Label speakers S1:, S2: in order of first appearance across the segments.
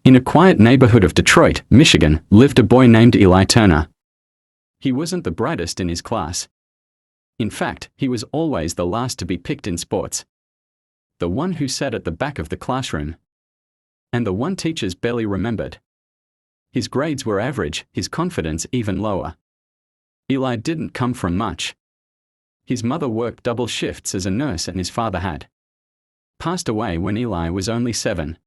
S1: In a quiet neighborhood of Detroit, Michigan, lived a boy named Eli Turner. He wasn't the brightest in his class. In fact, he was always the last to be picked in sports. The one who sat at the back of the classroom. And the one teachers barely remembered. His grades were average, his confidence even lower. Eli didn't come from much. His mother worked double shifts as a nurse and his father had passed away when Eli was only 7.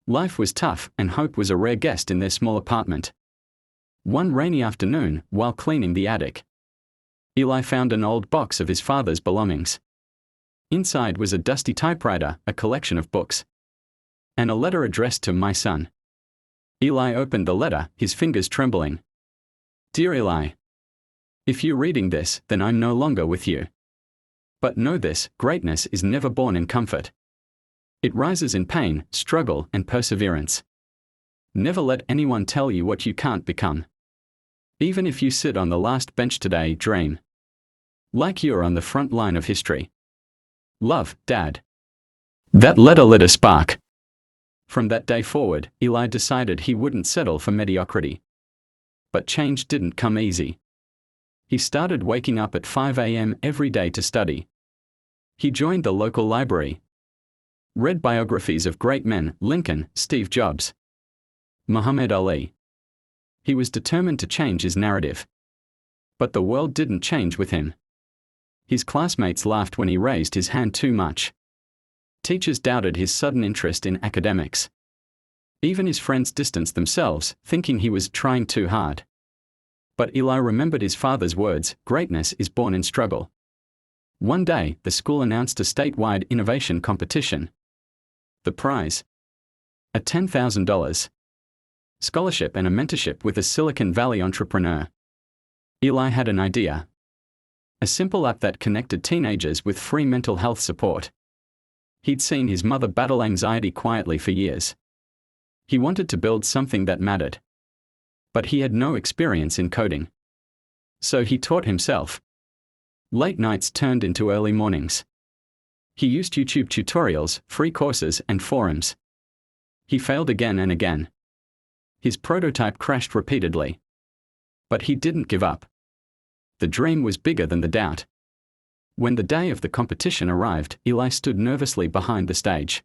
S1: Life was tough and hope was a rare guest in their small apartment. One rainy afternoon, while cleaning the attic, Eli found an old box of his father's belongings. Inside was a dusty typewriter, a collection of books, and a letter addressed to "My son." Eli opened the letter, his fingers trembling. "Dear Eli, if you're reading this, then I'm no longer with you. But know this, greatness is never born in comfort. It rises in pain, struggle, and perseverance. Never let anyone tell you what you can't become. Even if you sit on the last bench today, dream like you're on the front line of history. Love, Dad." That letter lit a spark. From that day forward, Eli decided he wouldn't settle for mediocrity. But change didn't come easy. He started waking up at 5 a.m. every day to study. He joined the local library, read biographies of great men: Lincoln, Steve Jobs, Muhammad Ali. He was determined to change his narrative. But the world didn't change with him. His classmates laughed when he raised his hand too much. Teachers doubted his sudden interest in academics. Even his friends distanced themselves, thinking he was trying too hard. But Eli remembered his father's words: greatness is born in struggle. One day, the school announced a statewide innovation competition. The prize? A $10,000 scholarship and a mentorship with a Silicon Valley entrepreneur. Eli had an idea. A simple app that connected teenagers with free mental health support. He'd seen his mother battle anxiety quietly for years. He wanted to build something that mattered. But he had no experience in coding. So he taught himself. Late nights turned into early mornings. He used YouTube tutorials, free courses, and forums. He failed again and again. His prototype crashed repeatedly. But he didn't give up. The dream was bigger than the doubt. When the day of the competition arrived, Eli stood nervously behind the stage.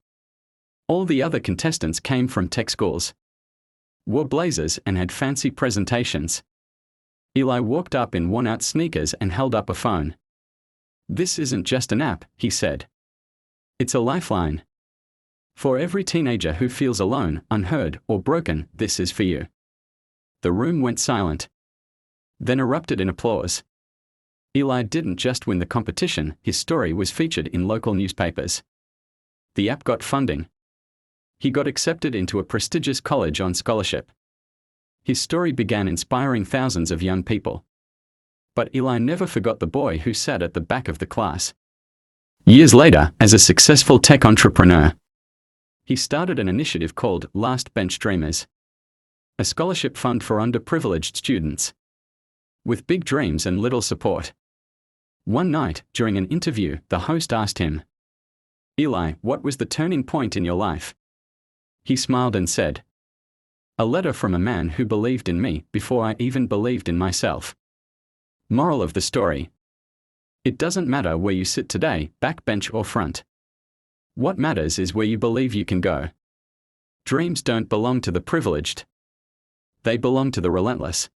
S1: All the other contestants came from tech schools, wore blazers, and had fancy presentations. Eli walked up in worn-out sneakers and held up a phone. "This isn't just an app," he said. "It's a lifeline. For every teenager who feels alone, unheard, or broken, this is for you." The room went silent, then erupted in applause. Eli didn't just win the competition, his story was featured in local newspapers. The app got funding. He got accepted into a prestigious college on scholarship. His story began inspiring thousands of young people. But Eli never forgot the boy who sat at the back of the class. Years later, as a successful tech entrepreneur, he started an initiative called Last Bench Dreamers, a scholarship fund for underprivileged students with big dreams and little support. One night, during an interview, the host asked him, "Eli, what was the turning point in your life?" He smiled and said, "A letter from a man who believed in me before I even believed in myself." Moral of the story: it doesn't matter where you sit today, backbench or front. What matters is where you believe you can go. Dreams don't belong to the privileged. They belong to the relentless.